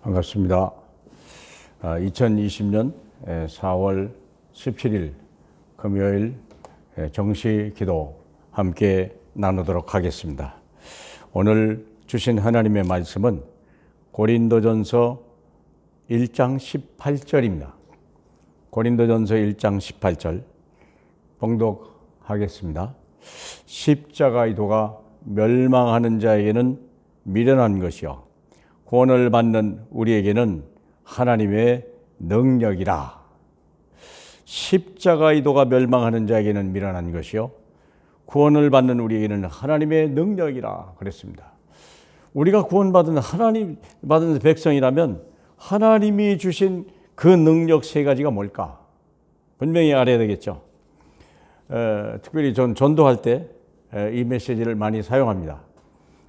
반갑습니다. 2020년 4월 17일 금요일 정시 기도 함께 나누도록 하겠습니다. 오늘 주신 하나님의 말씀은 고린도전서 1장 18절입니다. 고린도전서 1장 18절 봉독하겠습니다. 십자가의 도가 멸망하는 자에게는 미련한 것이요 구원을 받는 우리에게는 하나님의 능력이라. 십자가의 도가 멸망하는 자에게는 미련한 것이요 구원을 받는 우리에게는 하나님의 능력이라 그랬습니다. 우리가 구원받은 하나님 받은 백성이라면 하나님이 주신 그 능력 세 가지가 뭘까? 분명히 알아야 되겠죠. 특별히 전 전도할 때 이 메시지를 많이 사용합니다.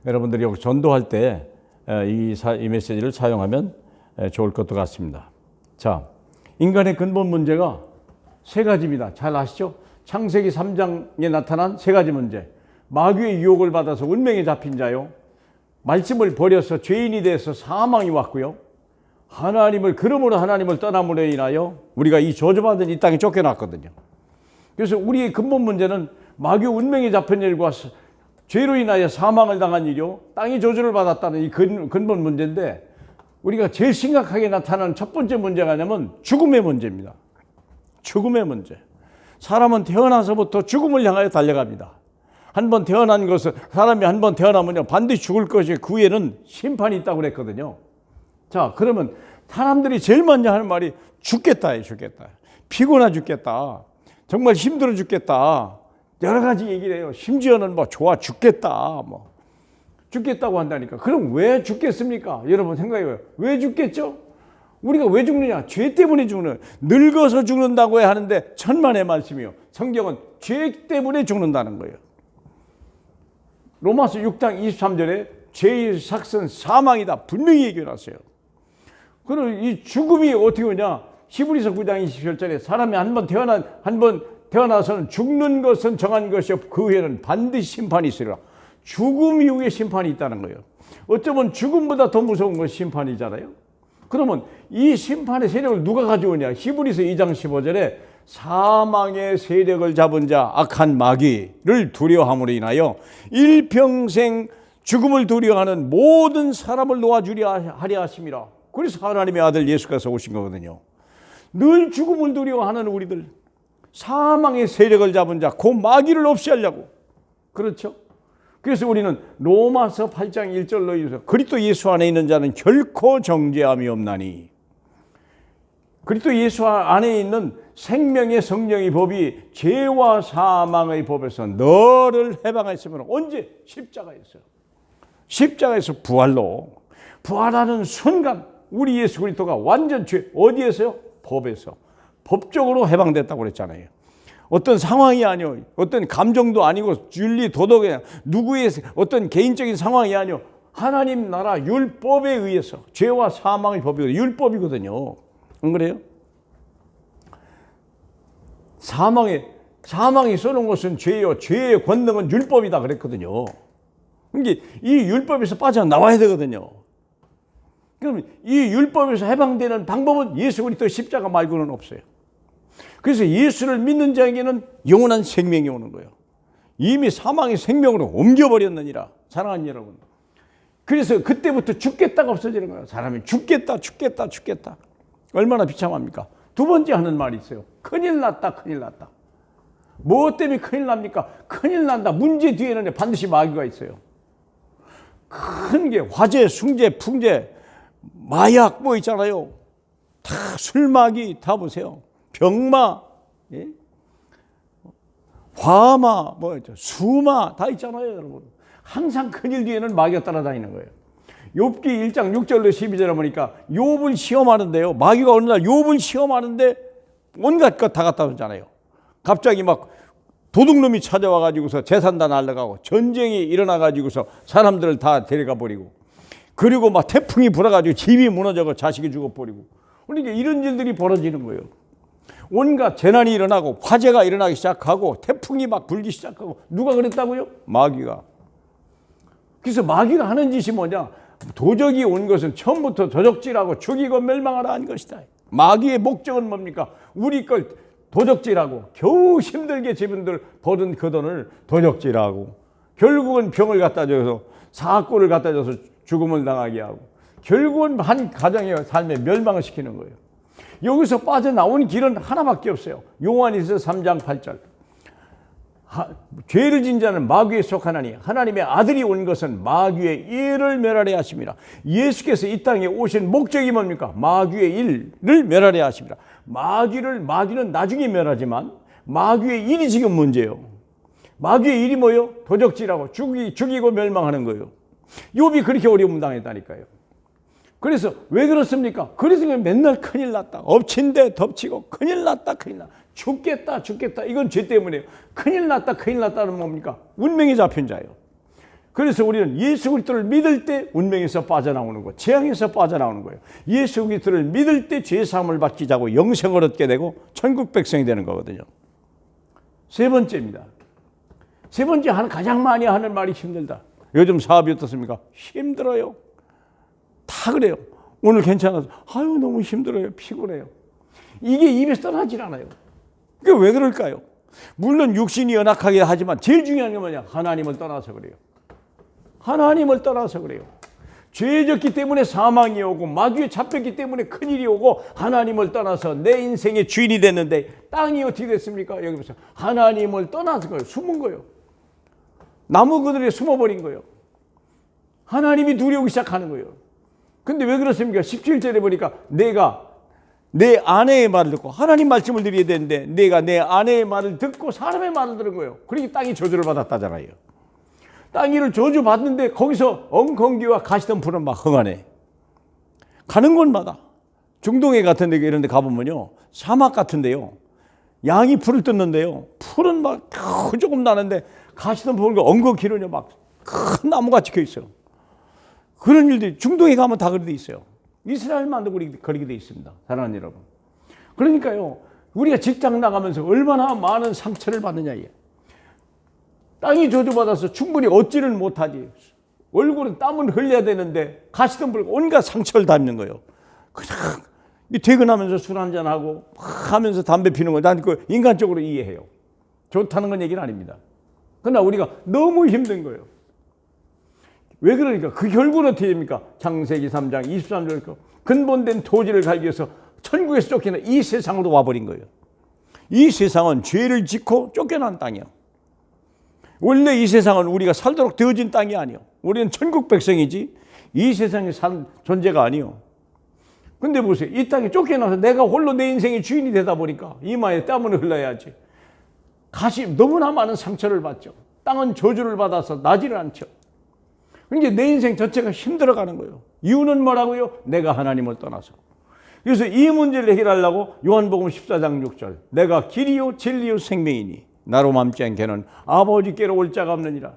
여러분들이 여기 전도할 때 이 메시지를 사용하면 좋을 것도 같습니다. 자, 인간의 근본 문제가 세 가지입니다. 잘 아시죠? 창세기 3장에 나타난 세 가지 문제. 마귀의 유혹을 받아서 운명에 잡힌 자요, 말씀을 버려서 죄인이 돼서 사망이 왔고요, 그러므로 하나님을 떠남으로 인하여 우리가 이 저주받은 이 땅에 쫓겨났거든요. 그래서 우리의 근본 문제는 마귀 운명에 잡힌 일과 죄로 인하여 사망을 당한 일이요, 땅이 저주를 받았다는 이 근본 문제인데, 우리가 제일 심각하게 나타나는 첫 번째 문제가 뭐냐면 죽음의 문제입니다. 죽음의 문제. 사람은 태어나서부터 죽음을 향하여 달려갑니다. 사람이 한 번 태어나면요 반드시 죽을 것이 그 후에는 심판이 있다고 그랬거든요. 자, 그러면 사람들이 제일 먼저 하는 말이 죽겠다. 피곤해 죽겠다. 정말 힘들어 죽겠다. 여러 가지 얘기를 해요. 심지어는 좋아 죽겠다. 죽겠다고 한다니까. 그럼 왜 죽겠습니까? 여러분 생각해봐요. 왜 죽겠죠? 우리가 왜 죽느냐? 죄 때문에 죽는. 늙어서 죽는다고 해야 하는데 천만의 말씀이요. 성경은 죄 때문에 죽는다는 거예요. 로마서 6장 23절에 죄의 삭은 사망이다. 분명히 얘기해놨어요. 그럼 이 죽음이 어떻게 오냐? 히브리서 9장 27절에 사람이 한 번 태어나서는 죽는 것은 정한 것이요 그 후에는 반드시 심판이 있으리라. 죽음 이후에 심판이 있다는 거예요. 어쩌면 죽음보다 더 무서운 것이 심판이잖아요. 그러면 이 심판의 세력을 누가 가져오냐? 히브리서 2장 15절에 사망의 세력을 잡은 자 악한 마귀를 두려워함으로 인하여 일평생 죽음을 두려워하는 모든 사람을 놓아주려 하려 하심이라. 그래서 하나님의 아들 예수께서 오신 거거든요. 늘 죽음을 두려워하는 우리들, 사망의 세력을 잡은 자, 그 마귀를 없애하려고. 그렇죠? 그래서 우리는 로마서 8장 1절로 그리스도 예수 안에 있는 자는 결코 정죄함이 없나니. 그리스도 예수 안에 있는 생명의 성령의 법이 죄와 사망의 법에서 너를 해방했으면 언제? 십자가에서 부활하는 순간 우리 예수 그리스도가 완전 어디에서요? 법에서. 법적으로 해방됐다고 그랬잖아요. 어떤 상황이 아니요, 어떤 감정도 아니고 윤리 도덕이 누구의 어떤 개인적인 상황이 아니요, 하나님 나라 율법에 의해서. 죄와 사망의 법이 율법이거든요. 안 그래요? 사망이 써놓은 것은 죄요, 죄의 권능은 율법이다 그랬거든요. 그러니까 이 율법에서 빠져나와야 되거든요. 그럼 이 율법에서 해방되는 방법은 예수 그리스도 십자가 말고는 없어요. 그래서 예수를 믿는 자에게는 영원한 생명이 오는 거예요. 이미 사망의 생명으로 옮겨버렸느니라. 사랑하는 여러분, 그래서 그때부터 죽겠다가 없어지는 거예요. 사람이 죽겠다. 얼마나 비참합니까? 두 번째 하는 말이 있어요. 큰일 났다. 뭐 때문에 큰일 납니까? 큰일 난다. 문제 뒤에는 반드시 마귀가 있어요. 큰 게 화재, 숭재, 풍재, 마약 있잖아요. 다 술마귀 다 보세요. 병마, 예? 화마, 수마 다 있잖아요, 여러분. 항상 큰일 뒤에는 마귀가 따라다니는 거예요. 욥기 1장 6절로 12절에 보니까 욥을 시험하는데요, 마귀가 어느 날 욥을 시험하는데 온갖 것 다 갖다 놓잖아요. 갑자기 도둑놈이 찾아와가지고서 재산 다 날라가고, 전쟁이 일어나가지고서 사람들을 다 데려가 버리고, 그리고 태풍이 불어가지고 집이 무너져서 자식이 죽어버리고. 그러니까 이런 일들이 벌어지는 거예요. 온갖 재난이 일어나고 화재가 일어나기 시작하고 태풍이 불기 시작하고. 누가 그랬다고요? 마귀가. 그래서 마귀가 하는 짓이 뭐냐? 도적이 온 것은 처음부터 도적질하고 죽이고 멸망하라 한 것이다. 마귀의 목적은 뭡니까? 우리 걸 도적질하고 겨우 힘들게 저분들 버는 그 돈을 도적질하고 결국은 병을 갖다 줘서 사고를 갖다 줘서 죽음을 당하게 하고 결국은 한 가정의 삶에 멸망을 시키는 거예요. 여기서 빠져나온 길은 하나밖에 없어요. 요한일서 3장 8절. 죄를 진 자는 마귀에 속하나니 하나님의 아들이 온 것은 마귀의 일을 멸하려 하심이라. 예수께서 이 땅에 오신 목적이 뭡니까? 마귀의 일을 멸하려 하심이라. 마귀는 나중에 멸하지만 마귀의 일이 지금 문제예요. 마귀의 일이 뭐예요? 도적질하고 죽이고 멸망하는 거예요. 욥이 그렇게 어려움 당했다니까요. 그래서 왜 그렇습니까? 그래서 맨날 큰일 났다, 엎친 데 덮치고 큰일 났다, 큰일 났다, 죽겠다, 이건 죄 때문에요. 큰일 났다는 뭡니까? 운명이 잡힌 자예요. 그래서 우리는 예수 그리스도를 믿을 때 운명에서 빠져나오는 거예요. 재앙에서 빠져나오는 거예요. 예수 그리스도를 믿을 때 죄사함을 받기 자고 영생을 얻게 되고 천국 백성이 되는 거거든요. 세 번째입니다. 세 번째 가장 많이 하는 말이 힘들다. 요즘 사업이 어떻습니까? 힘들어요. 다 그래요. 오늘 괜찮아서 아유 너무 힘들어요, 피곤해요. 이게 입에서 떠나질 않아요. 그게 왜 그럴까요? 물론 육신이 연약하게 하지만 제일 중요한 게 뭐냐? 하나님을 떠나서 그래요. 하나님을 떠나서 그래요. 죄졌기 때문에 사망이 오고 마귀에 잡혔기 때문에 큰일이 오고 하나님을 떠나서 내 인생의 주인이 됐는데 땅이 어떻게 됐습니까? 여기 보세요. 하나님을 떠나서 거예요. 숨은 거예요. 나무 그늘에 숨어버린 거예요. 하나님이 두려우기 시작하는 거예요. 근데 왜 그렇습니까? 17절에 보니까 내가 내 아내의 말을 듣고 하나님 말씀을 드려야 되는데 내가 내 아내의 말을 듣고 사람의 말을 들은 거예요. 그러니까 땅이 저주를 받았다잖아요. 땅이를 저주받는데 거기서 엉겅기와 가시덤불은 막 흥하네. 가는 곳마다 중동해 같은 데 이런 데 가보면요, 사막 같은데요, 양이 풀을 뜯는데요, 풀은 막 조금 나는데 가시덤불과 엉겅기는요 막 큰 나무가 찍혀 있어요. 그런 일들이 중동에 가면 다 그렇게 돼 있어요. 이스라엘만도 그렇게 돼 있습니다. 사랑하는 여러분. 그러니까요, 우리가 직장 나가면서 얼마나 많은 상처를 받느냐예요. 땅이 저주받아서 충분히 얻지를 못하지. 얼굴은 땀은 흘려야 되는데 가시덤불 온갖 상처를 다 입는 거예요. 그냥 퇴근하면서 술 한잔하고 하면서 담배 피는 거 난 그 인간적으로 이해해요. 좋다는 건 얘기는 아닙니다. 그러나 우리가 너무 힘든 거예요. 왜 그러니까? 그 결국은 어떻게 됩니까? 창세기 3장 23절 근본된 토지를 갈기 위해서 천국에서 쫓기는 이 세상으로 와버린 거예요. 이 세상은 죄를 짓고 쫓겨난 땅이에요. 원래 이 세상은 우리가 살도록 되어진 땅이 아니에요. 우리는 천국 백성이지 이 세상에 산 존재가 아니에요. 근데 보세요. 이 땅에 쫓겨나서 내가 홀로 내 인생의 주인이 되다 보니까 이마에 땀을 흘러야지. 너무나 많은 상처를 받죠. 땅은 저주를 받아서 나지를 않죠. 그러니까 내 인생 전체가 힘들어가는 거예요. 이유는 뭐라고요? 내가 하나님을 떠나서. 그래서 이 문제를 해결하려고 요한복음 14장 6절 내가 길이요 진리요 생명이니 나로 맘지 않게는 아버지께로 올 자가 없느니라.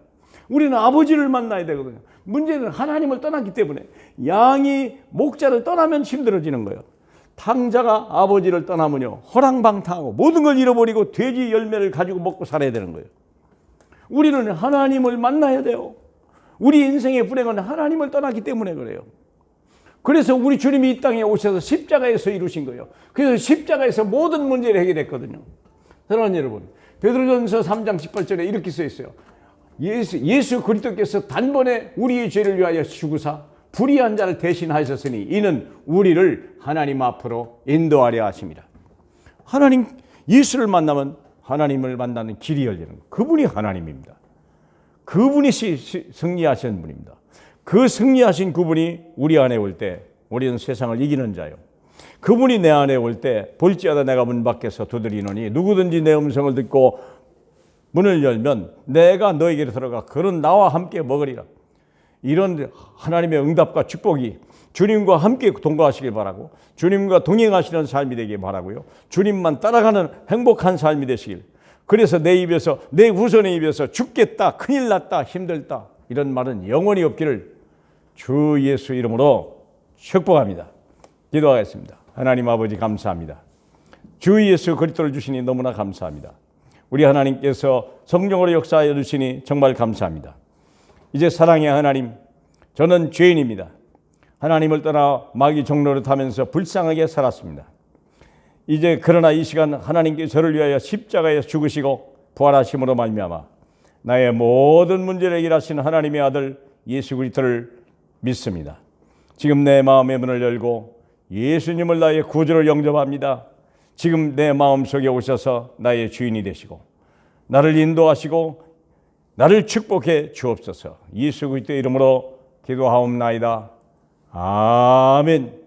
우리는 아버지를 만나야 되거든요. 문제는 하나님을 떠났기 때문에 양이 목자를 떠나면 힘들어지는 거예요. 탕자가 아버지를 떠나면요 허랑방탕하고 모든 걸 잃어버리고 돼지 열매를 가지고 먹고 살아야 되는 거예요. 우리는 하나님을 만나야 돼요. 우리 인생의 불행은 하나님을 떠났기 때문에 그래요. 그래서 우리 주님이 이 땅에 오셔서 십자가에서 이루신 거예요. 그래서 십자가에서 모든 문제를 해결했거든요. 사랑하는 여러분, 베드로전서 3장 18절에 이렇게 써 있어요. 예수 그리스도께서 단번에 우리의 죄를 위하여 죽으사 불의한 자를 대신하셨으니 이는 우리를 하나님 앞으로 인도하려 하십니다. 하나님, 예수를 만나면 하나님을 만나는 길이 열리는 거예요. 그분이 하나님입니다. 그분이 승리하신 분입니다. 그 승리하신 그분이 우리 안에 올 때 우리는 세상을 이기는 자요. 그분이 내 안에 올 때 볼지어다 내가 문 밖에서 두드리노니 누구든지 내 음성을 듣고 문을 열면 내가 너에게로 들어가 그런 나와 함께 먹으리라. 이런 하나님의 응답과 축복이 주님과 함께 동거하시길 바라고 주님과 동행하시는 삶이 되길 바라고요. 주님만 따라가는 행복한 삶이 되시길. 그래서 내 입에서 내 후손의 입에서 죽겠다, 큰일 났다, 힘들다 이런 말은 영원히 없기를 주 예수 이름으로 축복합니다. 기도하겠습니다. 하나님 아버지 감사합니다. 주 예수 그리스도를 주시니 너무나 감사합니다. 우리 하나님께서 성령으로 역사하여 주시니 정말 감사합니다. 이제 사랑의 하나님, 저는 죄인입니다. 하나님을 떠나 마귀 종로를 타면서 불쌍하게 살았습니다. 이제 그러나 이 시간 하나님께 저를 위하여 십자가에 죽으시고 부활하심으로 말미암아 나의 모든 문제를 해결하신 하나님의 아들 예수 그리스도를 믿습니다. 지금 내 마음의 문을 열고 예수님을 나의 구주로 영접합니다. 지금 내 마음속에 오셔서 나의 주인이 되시고 나를 인도하시고 나를 축복해 주옵소서. 예수 그리스도의 이름으로 기도하옵나이다. 아멘.